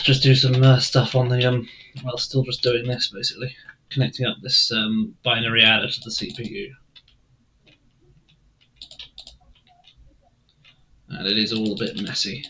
Just do some stuff on the well, still just doing this basically, connecting up this binary adder to the CPU, and it is all a bit messy.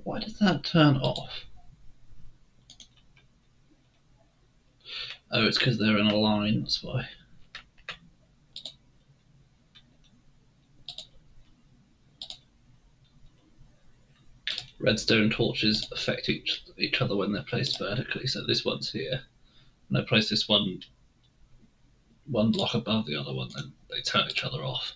Why does that turn off? Oh, it's because they're in a line, that's why. Redstone torches affect each other when they're placed vertically, so this one's here. When I place this one block above the other one, then they turn each other off.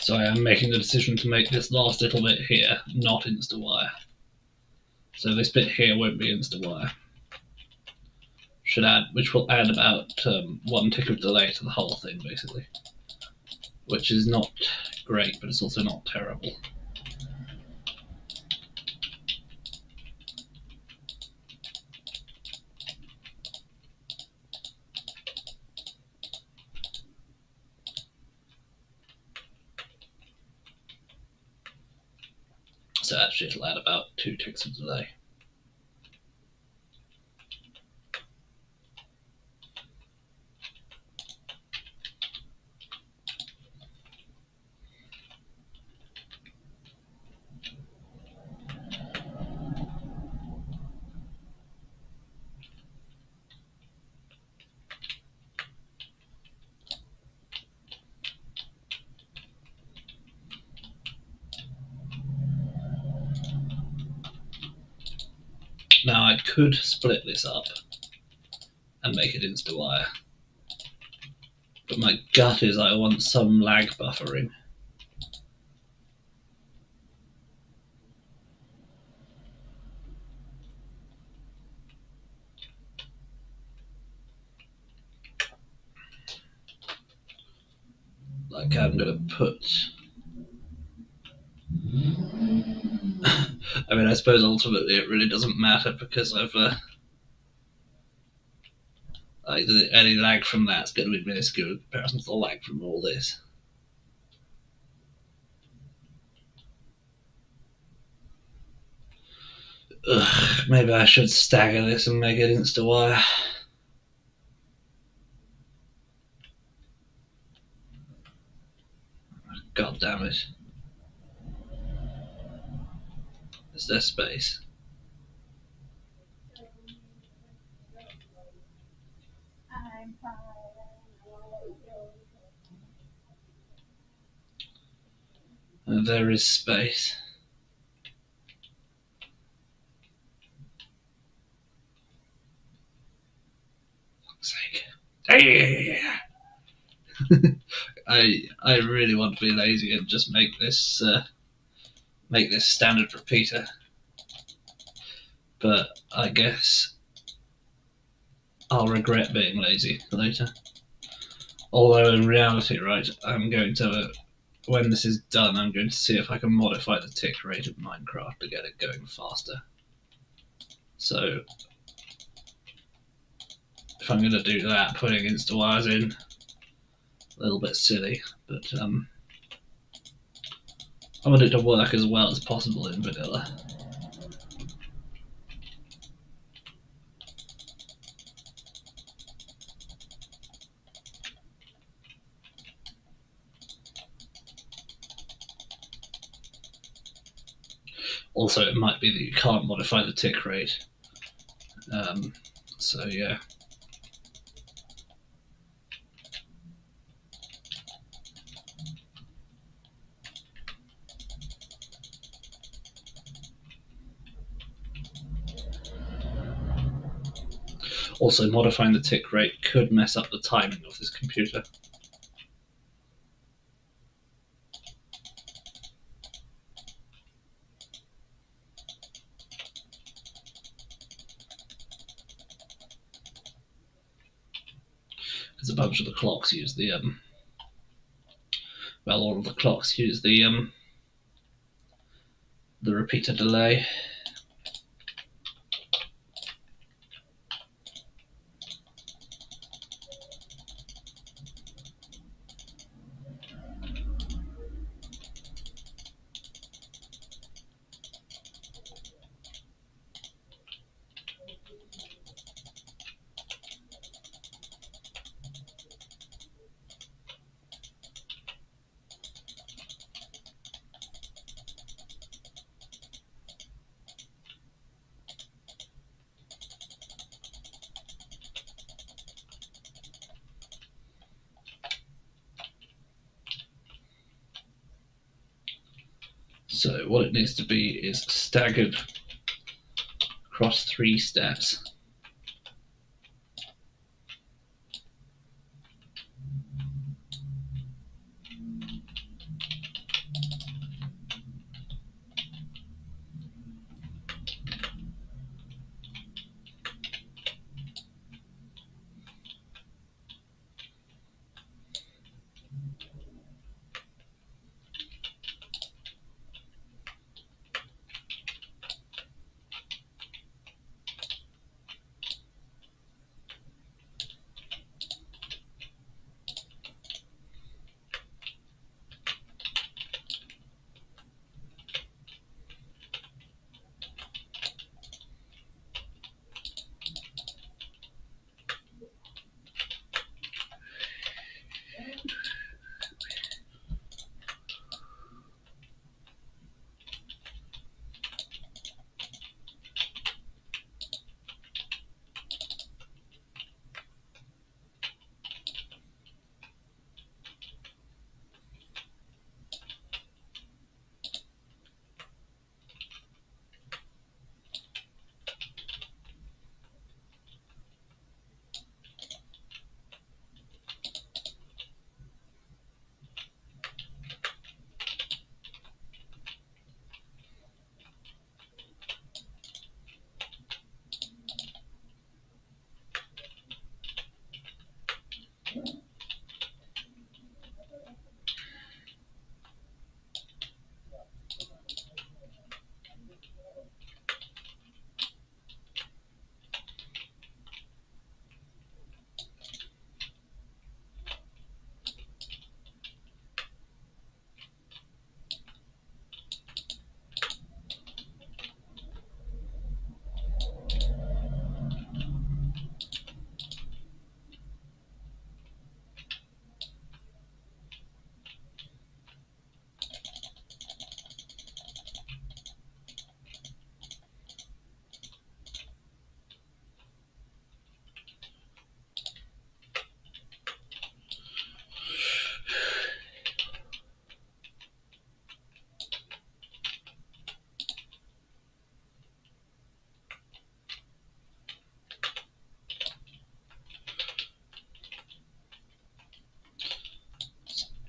So I am making the decision to make this last little bit here not InstaWire. So this bit here won't be InstaWire. Should add, which will add about 1 tick of delay to the whole thing, basically. Which is not great, but it's also not terrible. So actually it'll add about 2 ticks of delay. Now I could split this up and make it InstaWire, but my gut is I want some lag buffering. Like I'm going to put... I mean, I suppose ultimately it really doesn't matter because I've... any lag from that's going to be minuscule in comparison to the lag from all this. Ugh, maybe I should stagger this and make it InstaWire. God damn it. Is there space? There is space. For fuck's sake. I really want to be lazy and just make this standard repeater, but I guess I'll regret being lazy later. Although in reality, right, I'm going to, when this is done, I'm going to see if I can modify the tick rate of Minecraft to get it going faster. So if I'm going to do that, putting InstaWires in, a little bit silly, but I want it to work as well as possible in vanilla. Also, it might be that you can't modify the tick rate. So yeah. Also, modifying the tick rate could mess up the timing of this computer. Because a bunch of the clocks use the well, all of the clocks use the repeater delay. So what it needs to be is staggered across 3 steps.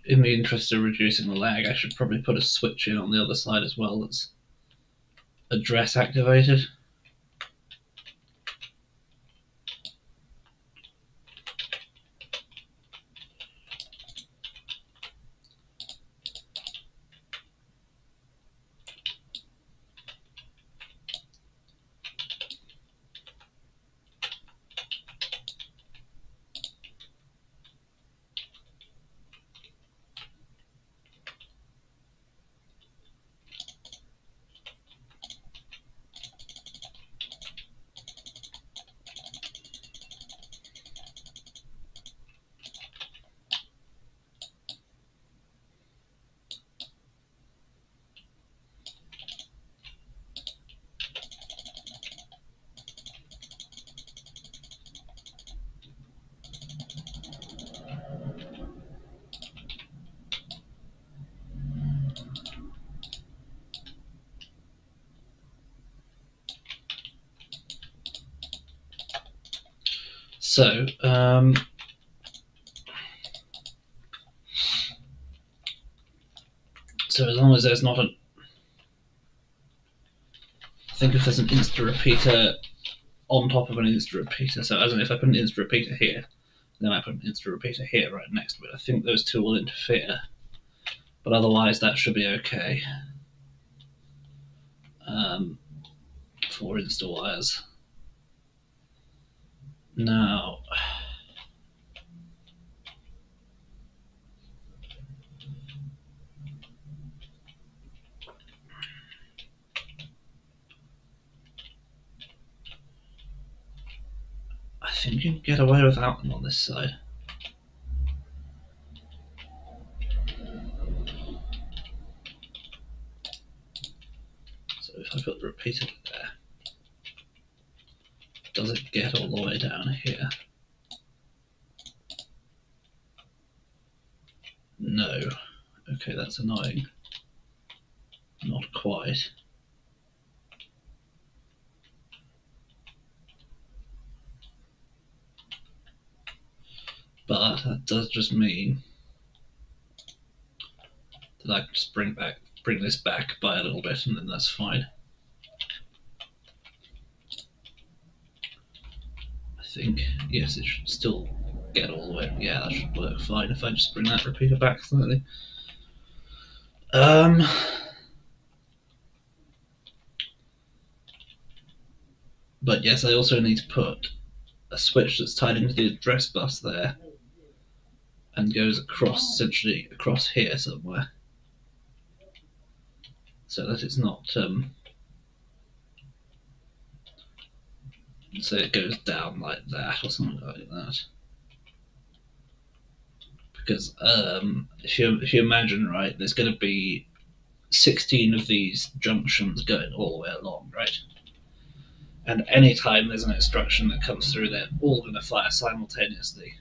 in the interest of reducing the lag, I should probably put a switch in on the other side as well that's address activated. So, so as long as there's not a, I think if there's an insta repeater on top of an insta repeater, so as in if I put an insta repeater here, then I put an insta repeater here right next to it, I think those two will interfere, but otherwise that should be okay. For insta wires. Now, I think you can get away without them on this side. So if I put the repeater there, does it get all the way down here? No. Okay, that's annoying. Not quite. But that does just mean that I can just bring this back by a little bit, and then that's fine. I think, yes, it should still get all the way. Yeah, that should work fine if I just bring that repeater back slightly. But yes, I also need to put a switch that's tied into the address bus there and goes across, essentially across here somewhere, so that it's not so it goes down like that or something like that. Because if you imagine, right, there's going to be 16 of these junctions going all the way along, right? And anytime there's an instruction that comes through, they're all going to fire simultaneously,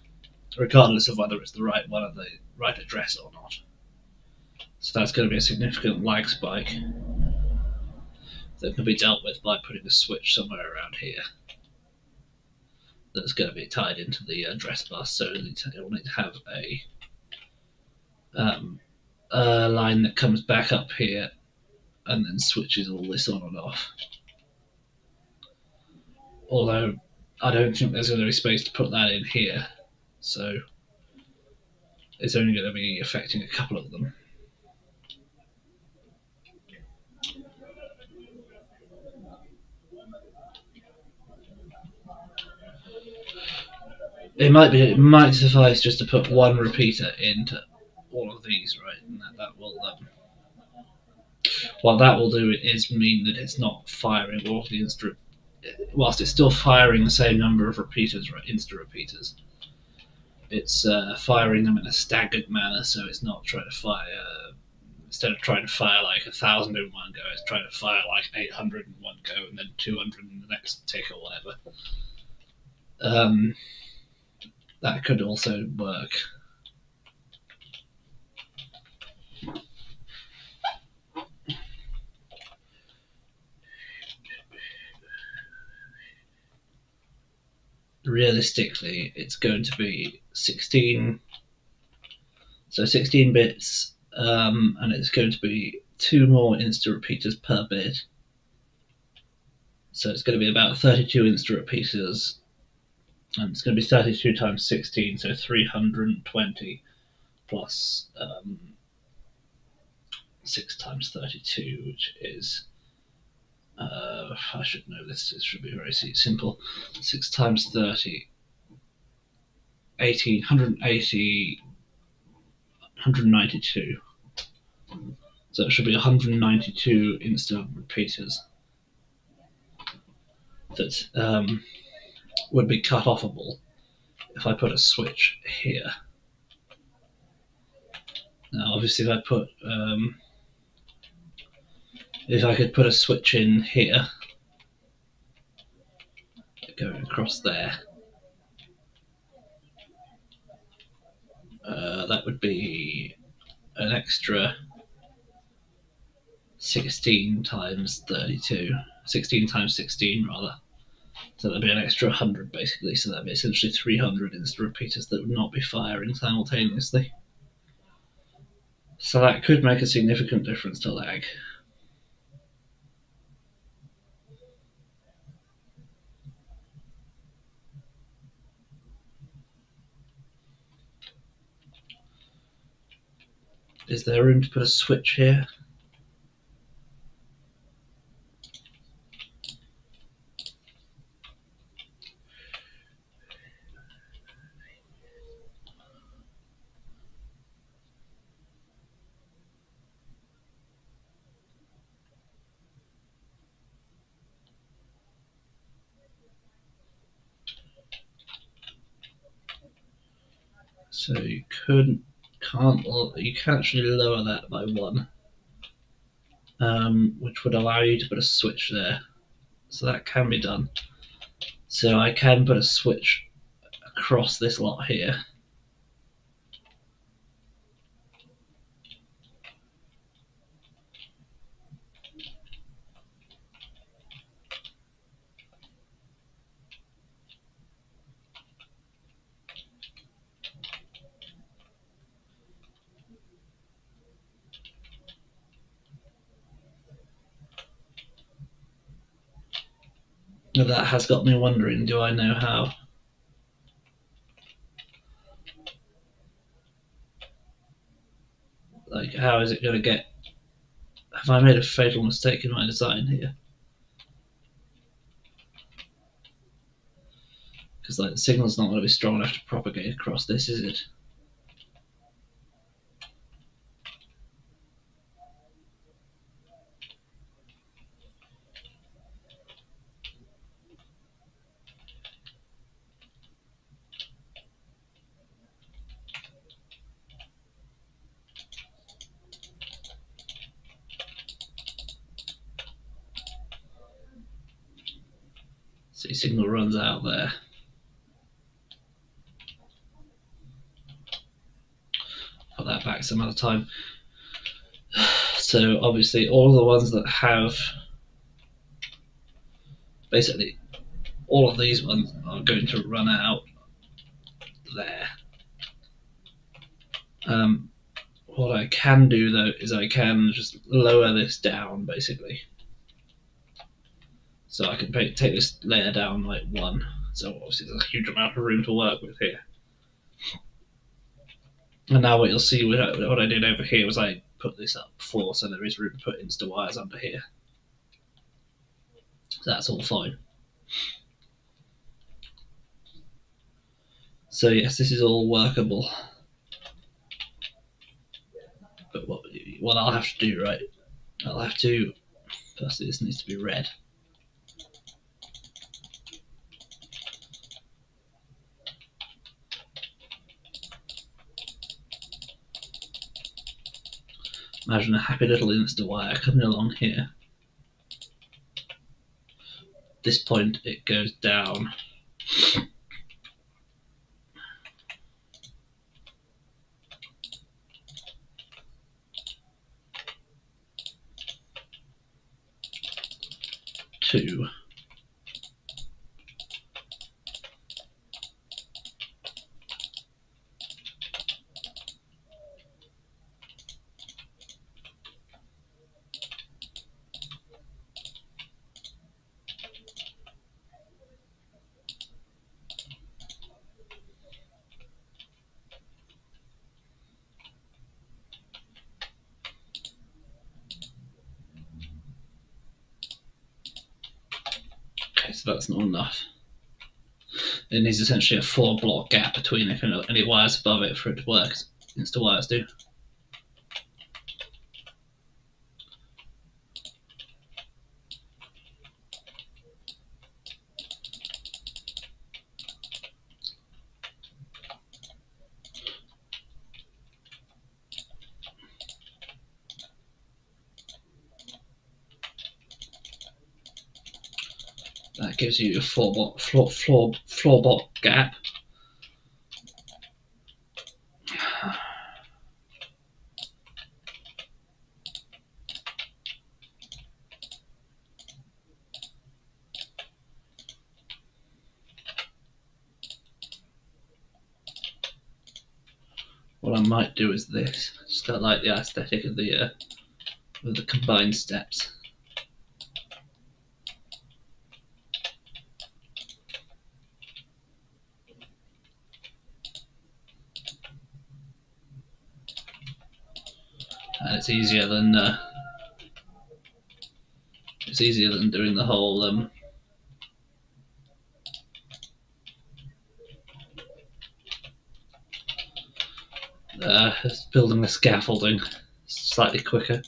regardless of whether it's the right one or the right address or not. So that's going to be a significant lag spike that can be dealt with by putting a switch somewhere around here that's going to be tied into the address bus. So it will need to have a line that comes back up here and then switches all this on and off. Although I don't think there's going to be space to put that in here, so it's only going to be affecting a couple of them. It might suffice just to put one repeater into all of these, right? And that will what that will do is mean that it's not firing all of the whilst it's still firing the same number of repeaters, right? Insta repeaters. It's firing them in a staggered manner, so it's not trying to fire. Instead of trying to fire like 1,000 in one go, it's trying to fire like 800 in one go and then 200 in the next tick or whatever. That could also work. Realistically, it's going to be 16. So 16 bits, and it's going to be 2 more insta repeaters per bit. So it's going to be about 32 insta repeaters, and it's going to be 32 times 16, so 320 plus 6 times 32, which is I should know this. It should be very simple. 6 times 30, 18, 180, 192. So it should be 192 instant repeaters that would be cut offable if I put a switch here. Now, obviously, if I could put a switch in here, going across there, that would be an extra 16 times 32, 16 times 16 rather. So that'd be an extra 100 basically, so that'd be essentially 300 instant repeaters that would not be firing simultaneously. So that could make a significant difference to lag. Is there room to put a switch here? So you can actually lower that by 1, which would allow you to put a switch there. So that can be done. So I can put a switch across this lot here. Now that has got me wondering, do I know how? Like, how is it going to get... Have I made a fatal mistake in my design here? Because like the signal's not going to be strong enough to propagate across this, is it? See, signal runs out there. Put that back some other time. So obviously all the ones that have, basically all of these ones are going to run out there. What I can do though is I can just lower this down basically. So I can take this layer down like 1. So obviously there's a huge amount of room to work with here. And now what you'll see, what I did over here was I put this up 4, so there is room to put insta wires under here. So that's all fine. So yes, this is all workable. But what I'll have to do, right, I'll have to, firstly this needs to be red. Imagine a happy little insta wire coming along here. At this point it goes down. To Okay, so that's not enough. It needs essentially a 4-block gap between it and any wires above it for it to work. Insta wires do. That gives you a floor block gap. What I might do is this. Just don't like the aesthetic of the combined steps. And it's easier than doing the whole building the scaffolding. Slightly quicker.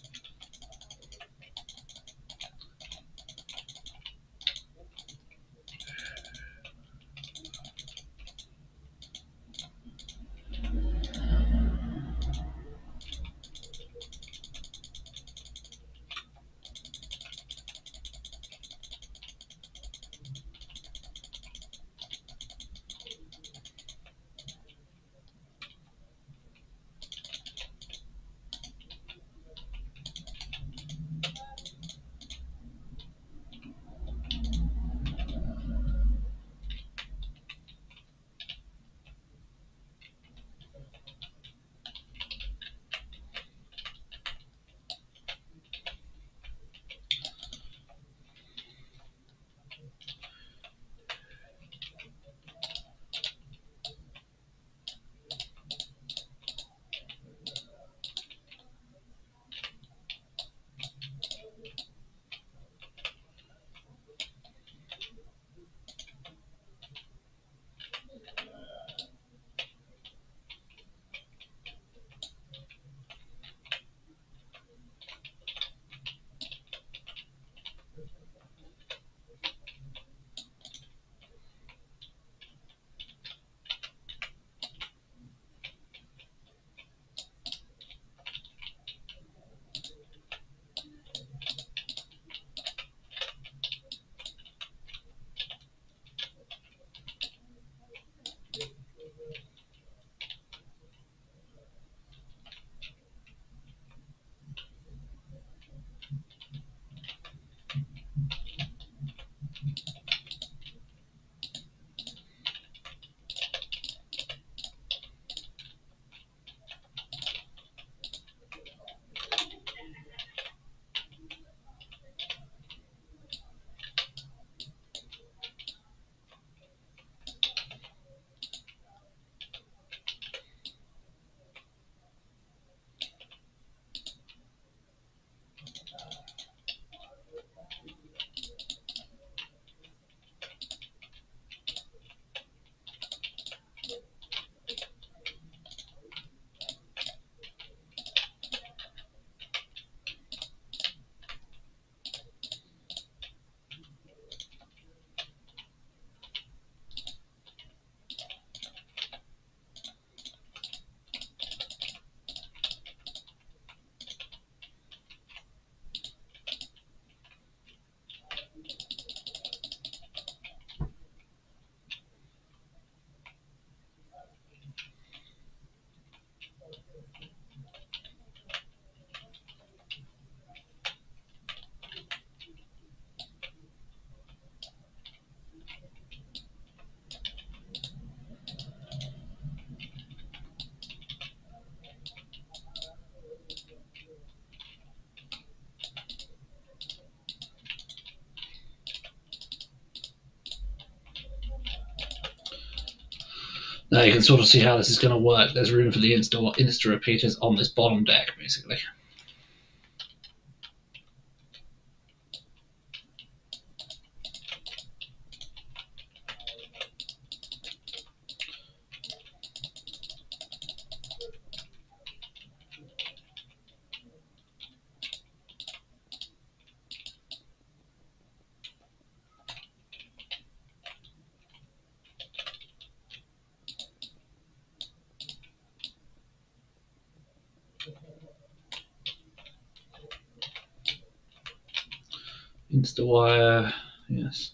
Now you can sort of see how this is going to work. There's room for the Insta repeaters on this bottom deck, basically. InstaWire, yes.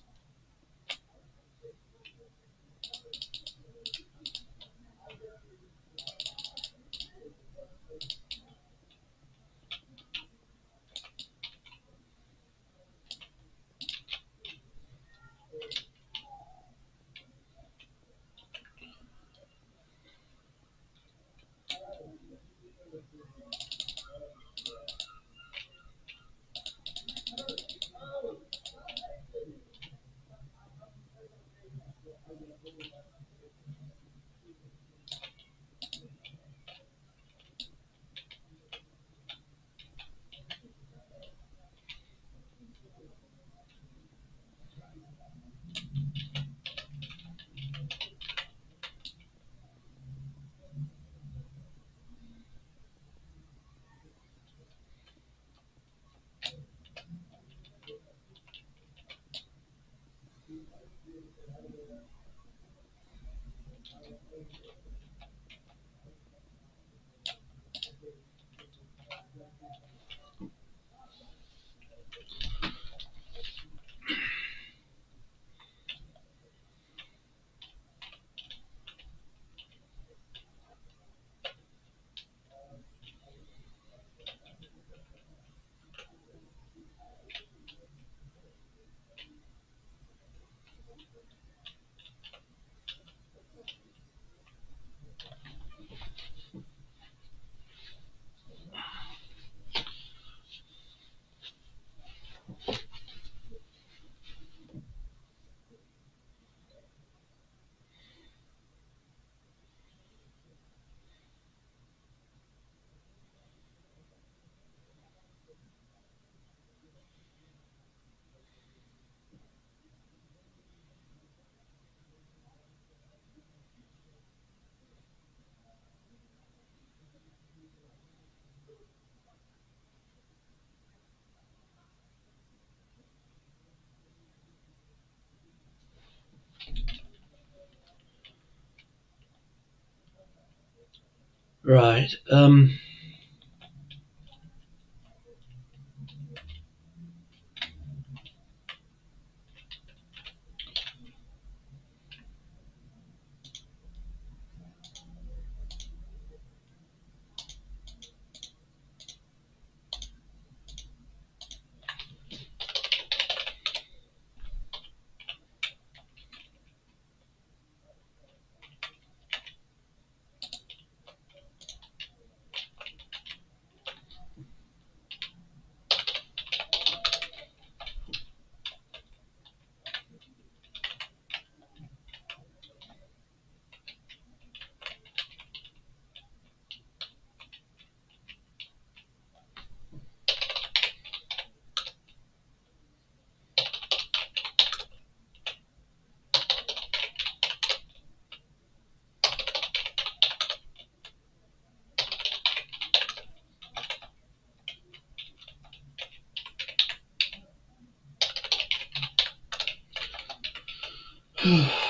Right.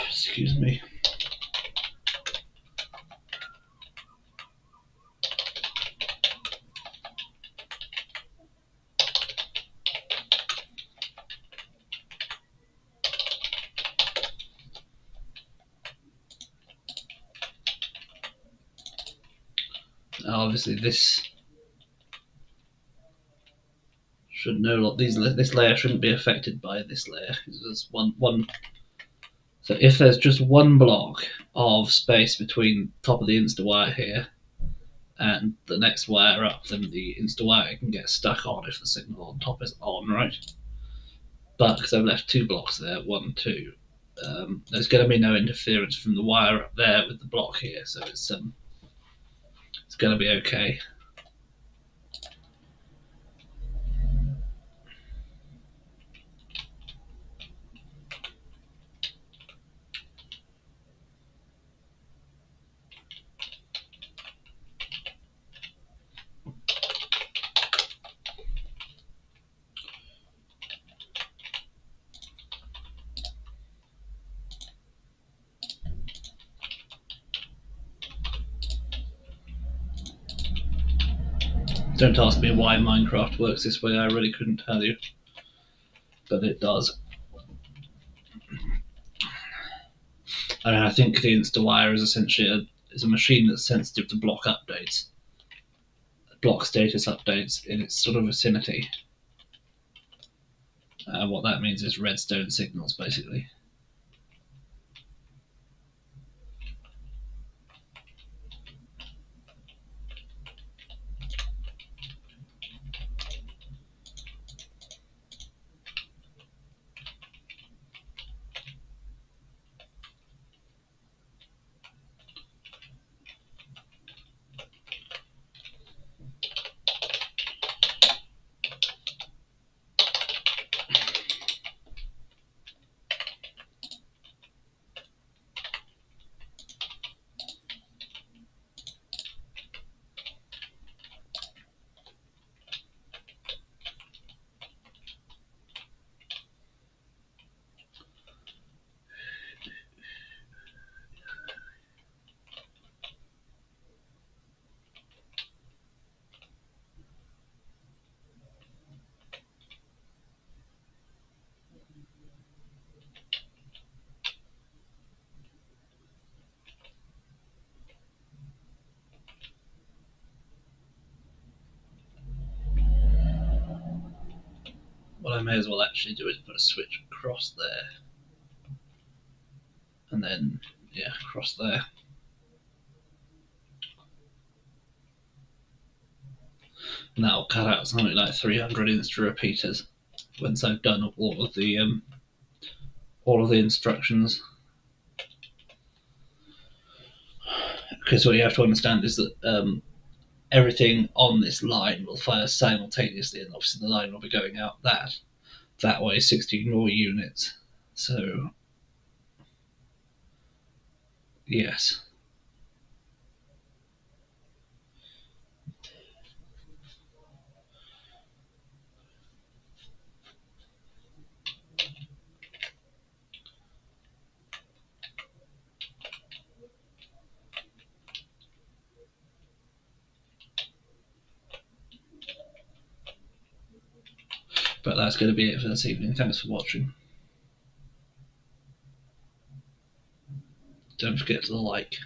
Excuse me. Obviously, this should this layer shouldn't be affected by this layer. There's one. So if there's just one block of space between top of the InstaWire here and the next wire up, then the InstaWire can get stuck on if the signal on top is on, right? But because I've left two blocks there, 1, 2, there's going to be no interference from the wire up there with the block here, so it's going to be okay. Don't ask me why Minecraft works this way, I really couldn't tell you. but it does. And I think the InstaWire is essentially a machine that's sensitive to block updates, block status updates in its sort of vicinity. What that means is redstone signals, basically. What I may as well actually do is put a switch across there, and then, yeah, across there. And that'll cut out something like 300 insta repeaters once I've done all of the instructions. Because what you have to understand is that everything on this line will fire simultaneously, and obviously the line will be going out that way, 16 more units. So yes. But that's going to be it for this evening. Thanks for watching. Don't forget to like.